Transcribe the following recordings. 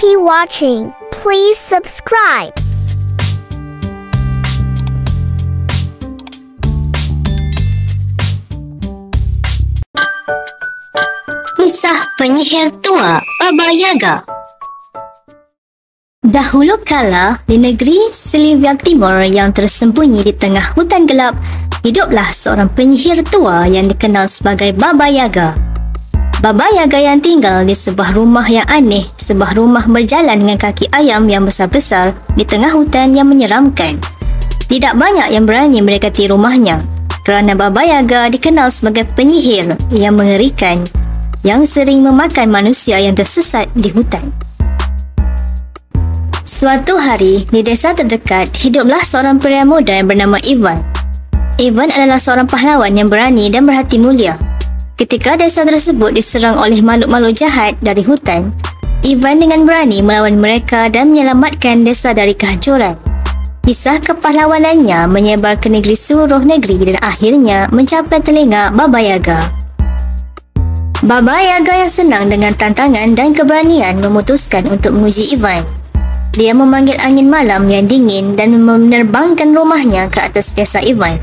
Happy watching. Please subscribe. Kisah penyihir tua Baba Yaga. Dahulu kala, di negeri Sylvia Timur yang tersembunyi di tengah hutan gelap, hiduplah seorang penyihir tua yang dikenal sebagai Baba Yaga. Baba Yaga yang tinggal di sebuah rumah yang aneh, sebuah rumah berjalan dengan kaki ayam yang besar-besar di tengah hutan yang menyeramkan. Tidak banyak yang berani mendekati rumahnya, kerana Baba Yaga dikenal sebagai penyihir yang mengerikan, yang sering memakan manusia yang tersesat di hutan. Suatu hari, di desa terdekat, hiduplah seorang pria muda yang bernama Ivan. Ivan adalah seorang pahlawan yang berani dan berhati mulia. Ketika desa tersebut diserang oleh makhluk-makhluk jahat dari hutan, Ivan dengan berani melawan mereka dan menyelamatkan desa dari kehancuran. Kisah kepahlawanannya menyebar ke negeri seluruh negeri dan akhirnya mencapai telinga Baba Yaga. Baba Yaga yang senang dengan tantangan dan keberanian memutuskan untuk menguji Ivan. Dia memanggil angin malam yang dingin dan menerbangkan rumahnya ke atas desa Ivan.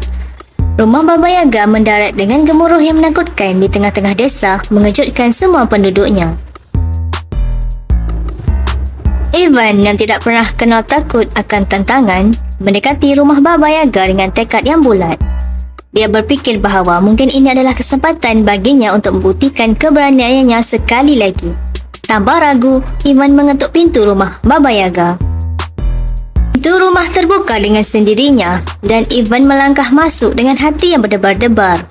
Rumah Baba Yaga mendarat dengan gemuruh yang menakutkan di tengah-tengah desa, mengejutkan semua penduduknya. Ivan yang tidak pernah kenal takut akan tantangan, mendekati rumah Baba Yaga dengan tekad yang bulat. Dia berfikir bahawa mungkin ini adalah kesempatan baginya untuk membuktikan keberaniannya sekali lagi. Tanpa ragu, Ivan mengetuk pintu rumah Baba Yaga. Pintu rumah terbuka dengan sendirinya dan Ivan melangkah masuk dengan hati yang berdebar-debar.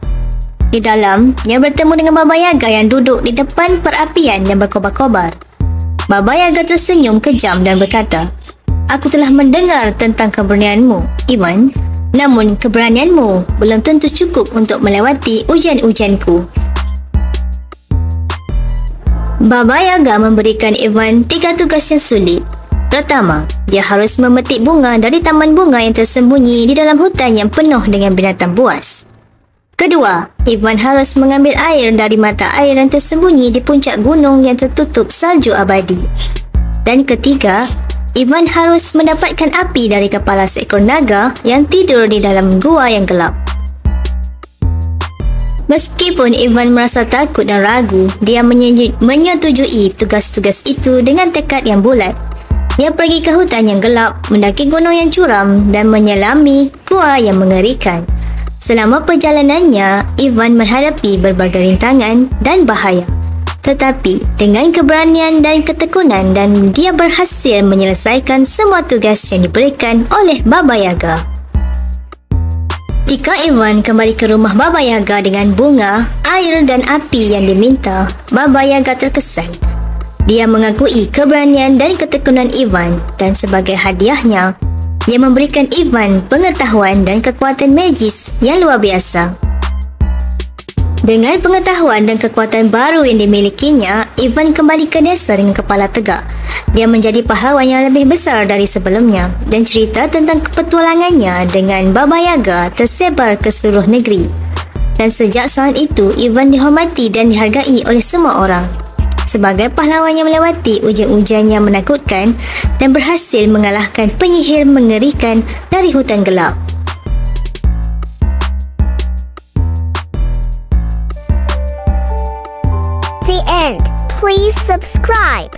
Di dalam, dia bertemu dengan Baba Yaga yang duduk di depan perapian yang berkobar-kobar. Baba Yaga tersenyum kejam dan berkata, "Aku telah mendengar tentang keberanianmu, Ivan. Namun keberanianmu belum tentu cukup untuk melewati ujian-ujianku." Baba Yaga memberikan Ivan 3 tugas yang sulit. Pertama, dia harus memetik bunga dari taman bunga yang tersembunyi di dalam hutan yang penuh dengan binatang buas. Kedua, Ivan harus mengambil air dari mata air yang tersembunyi di puncak gunung yang tertutup salju abadi. Dan ketiga, Ivan harus mendapatkan api dari kepala seekor naga yang tidur di dalam gua yang gelap. Meskipun Ivan merasa takut dan ragu, dia menyetujui tugas-tugas itu dengan tekad yang bulat. Dia pergi ke hutan yang gelap, mendaki gunung yang curam dan menyelami gua yang mengerikan. Selama perjalanannya, Ivan menghadapi berbagai rintangan dan bahaya. Tetapi dengan keberanian dan ketekunan, dan dia berhasil menyelesaikan semua tugas yang diberikan oleh Baba Yaga. Ketika Ivan kembali ke rumah Baba Yaga dengan bunga, air dan api yang diminta, Baba Yaga terkesan. Dia mengakui keberanian dan ketekunan Ivan dan sebagai hadiahnya, dia memberikan Ivan pengetahuan dan kekuatan magis yang luar biasa. Dengan pengetahuan dan kekuatan baru yang dimilikinya, Ivan kembali ke desa dengan kepala tegak. Dia menjadi pahlawan yang lebih besar dari sebelumnya dan cerita tentang petualangannya dengan Baba Yaga tersebar ke seluruh negeri. Dan sejak saat itu, Ivan dihormati dan dihargai oleh semua orang sebagai pahlawan yang melewati ujian-ujian yang menakutkan dan berhasil mengalahkan penyihir mengerikan dari hutan gelap. The end. Please subscribe.